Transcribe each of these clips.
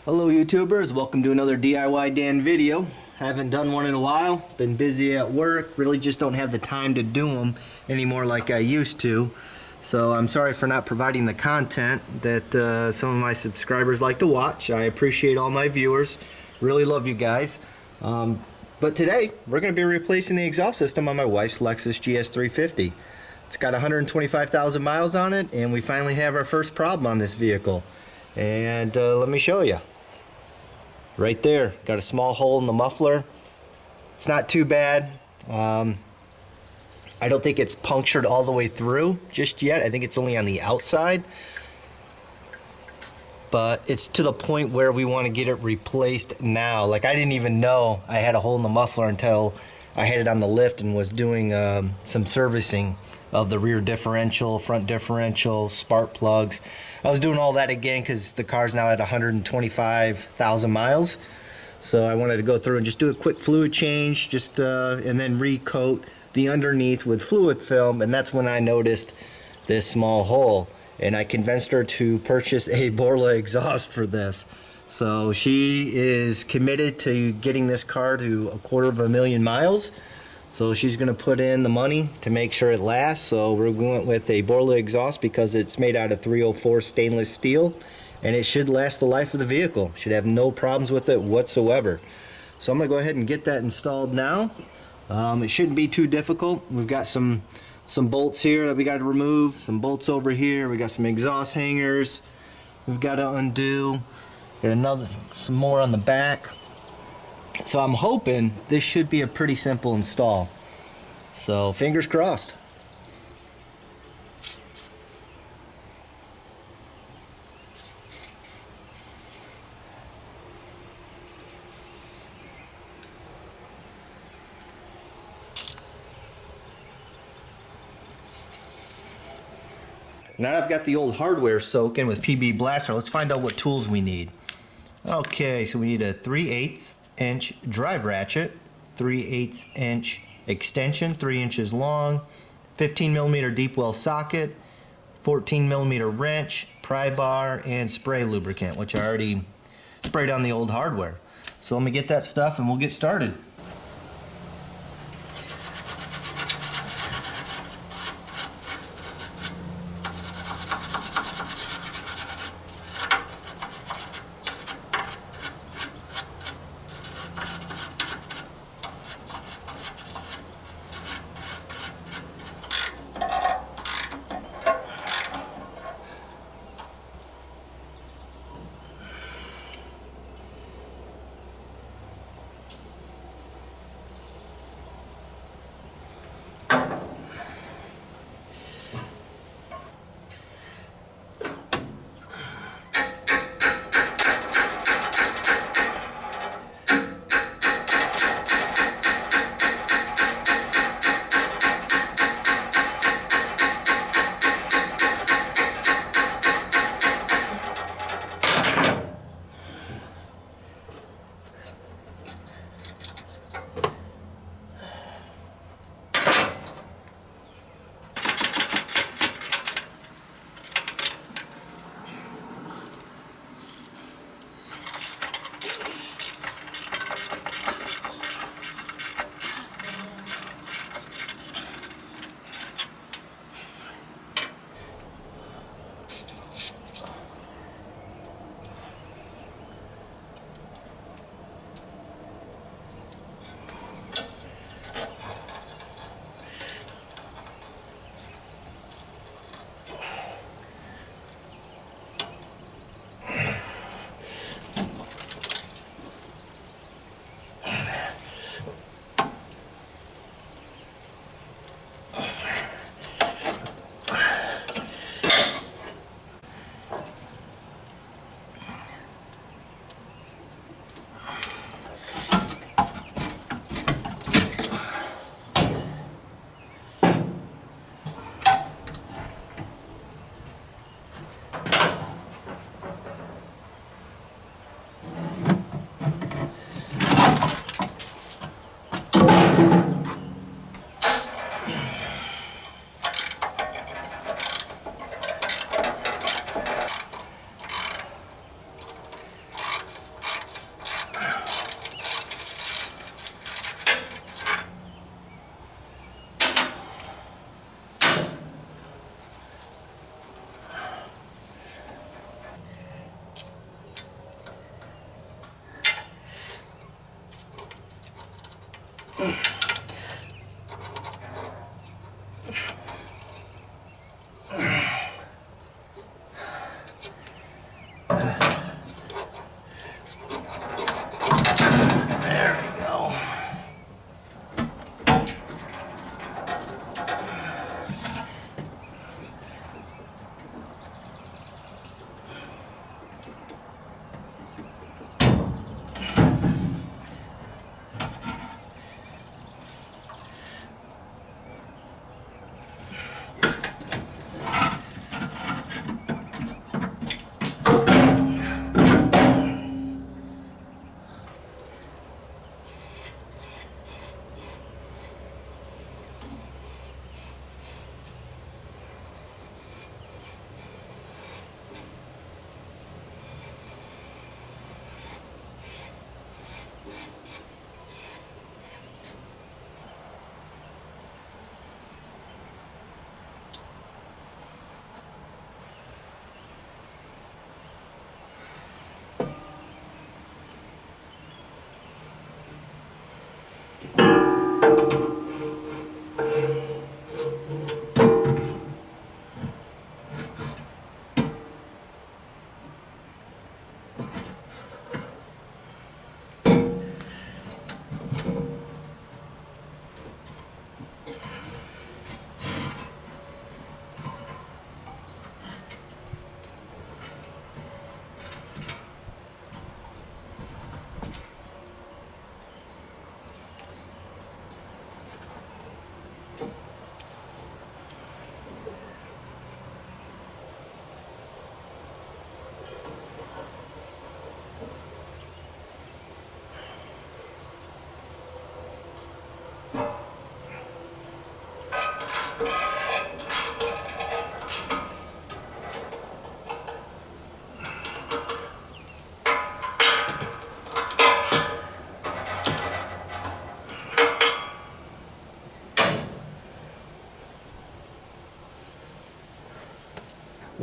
Hello YouTubers, welcome to another DIYDan video. Haven't done one in a while, been busy at work, really just don't have the time to do them anymore like I used to. So I'm sorry for not providing the content that some of my subscribers like to watch. I appreciate all my viewers, really love you guys. But today we're going to be replacing the exhaust system on my wife's Lexus GS350. It's got 125,000 miles on it, and we finally have our first problem on this vehicle. And let me show you. Right there, got a small hole in the muffler. It's not too bad. I don't think it's punctured all the way through just yet. I think it's only on the outside. But it's to the point where we want to get it replaced now. Like, I didn't even know I had a hole in the muffler until I had it on the lift and was doing some servicing of the rear differential, front differential, spark plugs. I was doing all that again because the car's now at 125,000 miles. So I wanted to go through and just do a quick fluid change, just and then recoat the underneath with fluid film. And that's when I noticed this small hole. And I convinced her to purchase a Borla exhaust for this. So she is committed to getting this car to 250,000 miles. So she's going to put in the money to make sure it lasts. So we went with a Borla exhaust because it's made out of 304 stainless steel, and it should last the life of the vehicle. Should have no problems with it whatsoever. So I'm going to go ahead and get that installed now. It shouldn't be too difficult. We've got some bolts here that we got to remove, some bolts over here. We got some exhaust hangers we've got to undo. Got some more on the back. So I'm hoping this should be a pretty simple install. So fingers crossed. Now I've got the old hardware soaking with PB Blaster. Let's find out what tools we need. Okay, so we need a 3/8 inch drive ratchet, 3/8 inch extension, 3 inches long, 15 millimeter deep well socket, 14 millimeter wrench, pry bar, and spray lubricant, which I already sprayed on the old hardware. So let me get that stuff and we'll get started.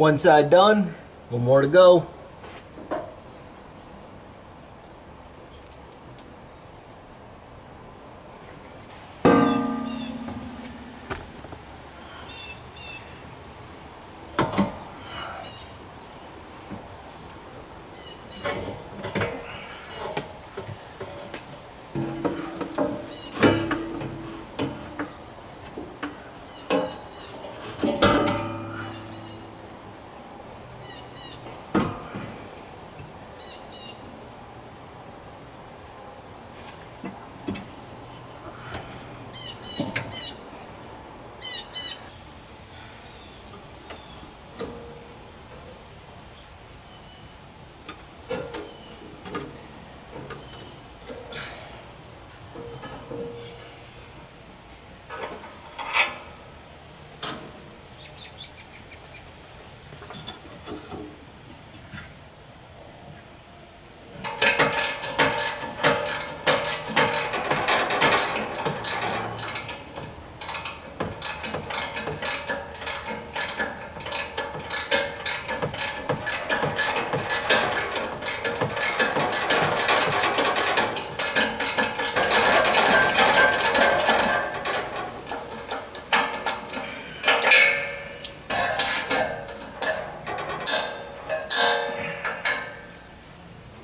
One side done, one more to go.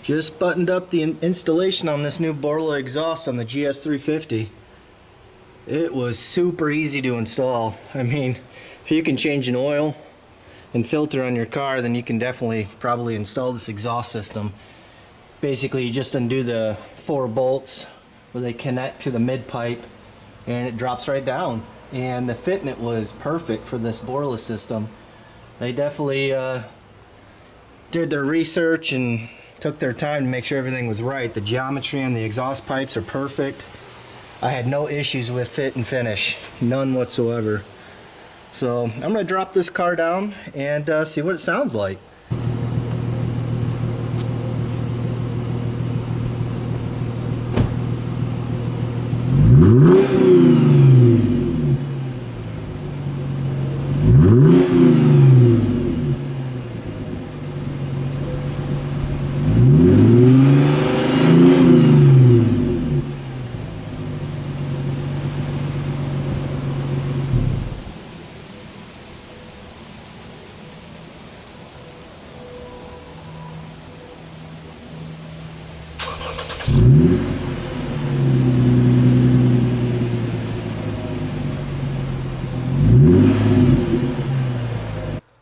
Just buttoned up the installation on this new Borla exhaust on the GS350. It was super easy to install. I mean, if you can change an oil and filter on your car, then you can definitely probably install this exhaust system. Basically, you just undo the 4 bolts where they connect to the mid pipe and it drops right down. And the fitment was perfect for this Borla system. They definitely did their research and took their time to make sure everything was right. The geometry on the exhaust pipes are perfect. I had no issues with fit and finish, none whatsoever. So I'm gonna drop this car down and see what it sounds like.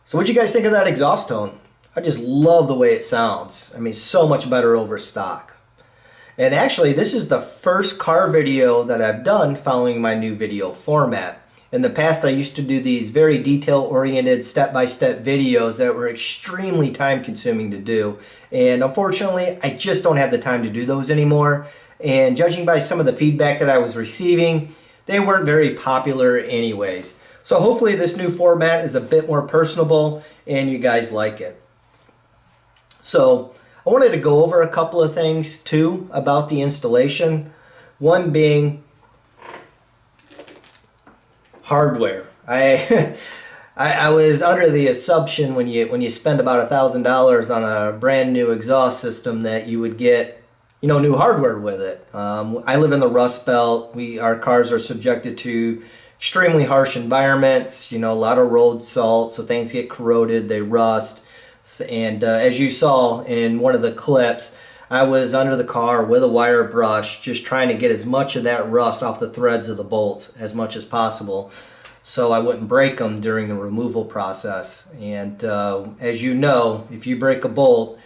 So what'd you guys think of that exhaust tone? I just love the way it sounds. I mean, so much better over stock. And actually, this is the first car video that I've done following my new video format. In the past, I used to do these very detail-oriented, step-by-step videos that were extremely time-consuming to do. And unfortunately, I just don't have the time to do those anymore. And judging by some of the feedback that I was receiving, they weren't very popular anyways. So hopefully this new format is a bit more personable and you guys like it. So I wanted to go over a couple of things too about the installation. One being hardware. I was under the assumption when you spend about $1,000 on a brand new exhaust system that you would get, you know, new hardware with it. I live in the Rust Belt. Our cars are subjected to extremely harsh environments, you know, a lot of road salt, so things get corroded, they rust. And as you saw in one of the clips, I was under the car with a wire brush just trying to get as much of that rust off the threads of the bolts as much as possible so I wouldn't break them during the removal process. And as you know, if you break a bolt,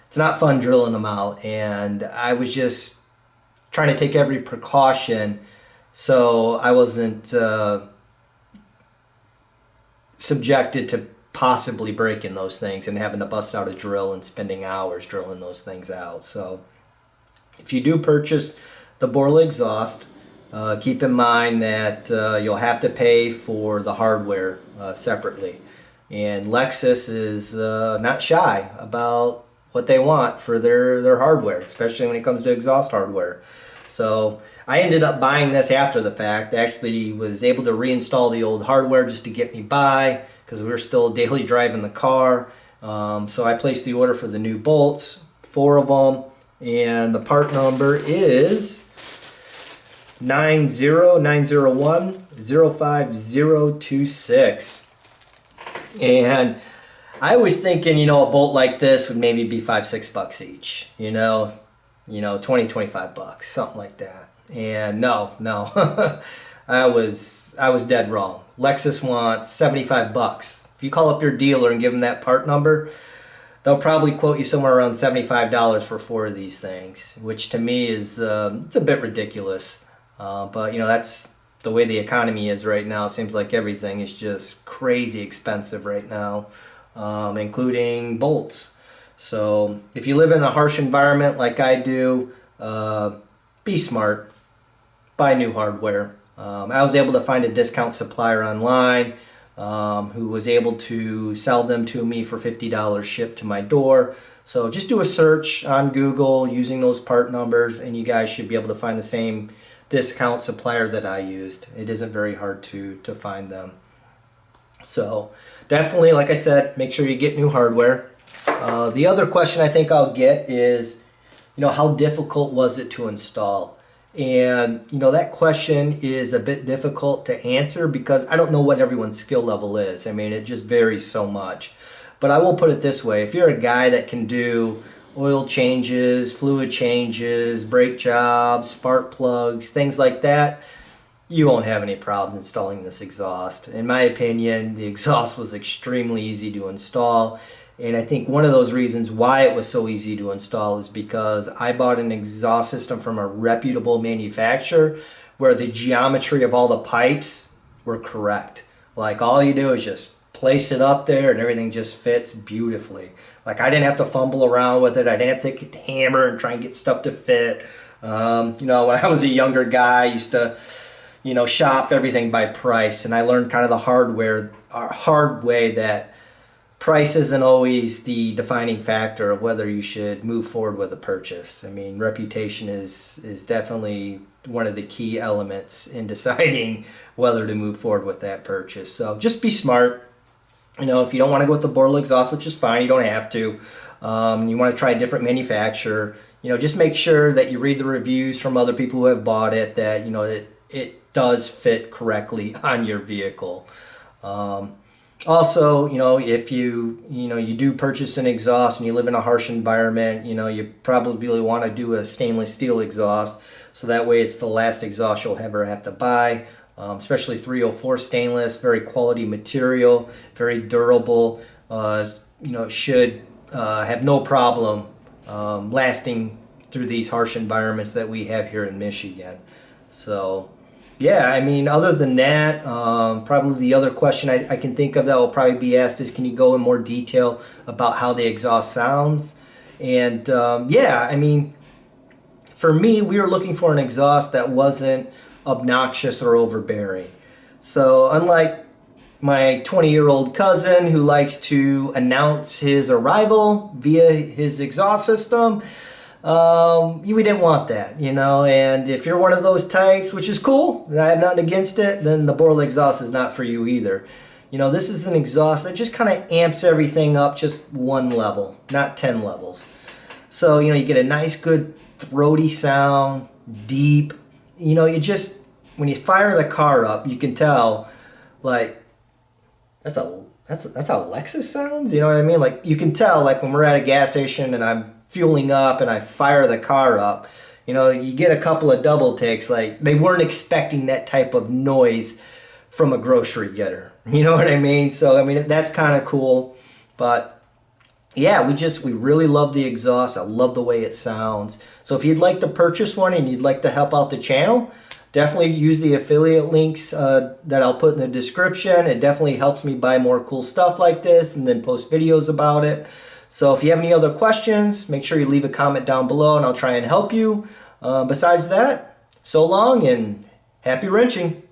it's not fun drilling them out, and I was just trying to take every precaution so I wasn't subjected to possibly breaking those things and having to bust out a drill and spending hours drilling those things out. So if you do purchase the Borla exhaust, keep in mind that you'll have to pay for the hardware separately. And Lexus is not shy about what they want for their hardware, especially when it comes to exhaust hardware. So I ended up buying this after the fact. Actually was able to reinstall the old hardware just to get me by, because we were still daily driving the car. So I placed the order for the new bolts, 4 of them, and the part number is 90901-05026. And I was thinking, you know, a bolt like this would maybe be $5-6 each, you know, 20-25 bucks, something like that. And no, I was dead wrong. Lexus wants 75 bucks. If you call up your dealer and give them that part number, they'll probably quote you somewhere around $75 for 4 of these things, which to me is it's a bit ridiculous. But you know, that's the way the economy is right now. It seems like everything is just crazy expensive right now, including bolts. So if you live in a harsh environment like I do, be smart, buy new hardware. I was able to find a discount supplier online who was able to sell them to me for $50 shipped to my door. So just do a search on Google using those part numbers and you guys should be able to find the same discount supplier that I used. It isn't very hard to find them. So definitely, like I said, make sure you get new hardware. The other question I think I'll get is, you know, how difficult was it to install? And, you know, that question is a bit difficult to answer because I don't know what everyone's skill level is. I mean, it just varies so much. But I will put it this way. If you're a guy that can do oil changes, fluid changes, brake jobs, spark plugs, things like that, you won't have any problems installing this exhaust. In my opinion, the exhaust was extremely easy to install. And I think one of those reasons why it was so easy to install is because I bought an exhaust system from a reputable manufacturer where the geometry of all the pipes were correct. Like all you do is just place it up there and everything just fits beautifully. Like I didn't have to fumble around with it. I didn't have to take a hammer and try and get stuff to fit. You know, when I was a younger guy, I used to, you know, shop everything by price. And I learned kind of the hard way that price isn't always the defining factor of whether you should move forward with a purchase. I mean, reputation is definitely one of the key elements in deciding whether to move forward with that purchase. So just be smart. You know, if you don't want to go with the Borla exhaust, which is fine, you don't have to. You want to try a different manufacturer. You know, just make sure that you read the reviews from other people who have bought it, that, you know, it does fit correctly on your vehicle. Also, you know, if you do purchase an exhaust and you live in a harsh environment, you know, you probably want to do a stainless steel exhaust. So that way it's the last exhaust you'll ever have to buy. Especially 304 stainless, very quality material, very durable. You know, it should have no problem lasting through these harsh environments that we have here in Michigan. So yeah, I mean, other than that, probably the other question I can think of that will probably be asked is, can you go in more detail about how the exhaust sounds? And yeah, I mean, for me, we were looking for an exhaust that wasn't obnoxious or overbearing. So unlike my 20-year-old cousin who likes to announce his arrival via his exhaust system, we didn't want that, you know. And if you're one of those types, which is cool, and I have nothing against it, then the Borla exhaust is not for you either. You know, this is an exhaust that just kind of amps everything up just one level, not 10 levels. So, you know, you get a nice, good, throaty sound, deep. You know, you just, when you fire the car up, you can tell, like, that's how Lexus sounds, you know what I mean? Like, you can tell, like, when we're at a gas station and I'm fueling up and I fire the car up, you know, you get a couple of double takes, like, they weren't expecting that type of noise from a grocery getter, you know what I mean? So, I mean, that's kind of cool, but yeah, we really love the exhaust. I love the way it sounds. So if you'd like to purchase one and you'd like to help out the channel, definitely use the affiliate links that I'll put in the description. It definitely helps me buy more cool stuff like this and then post videos about it. So if you have any other questions, make sure you leave a comment down below and I'll try and help you. Besides that, so long and happy wrenching.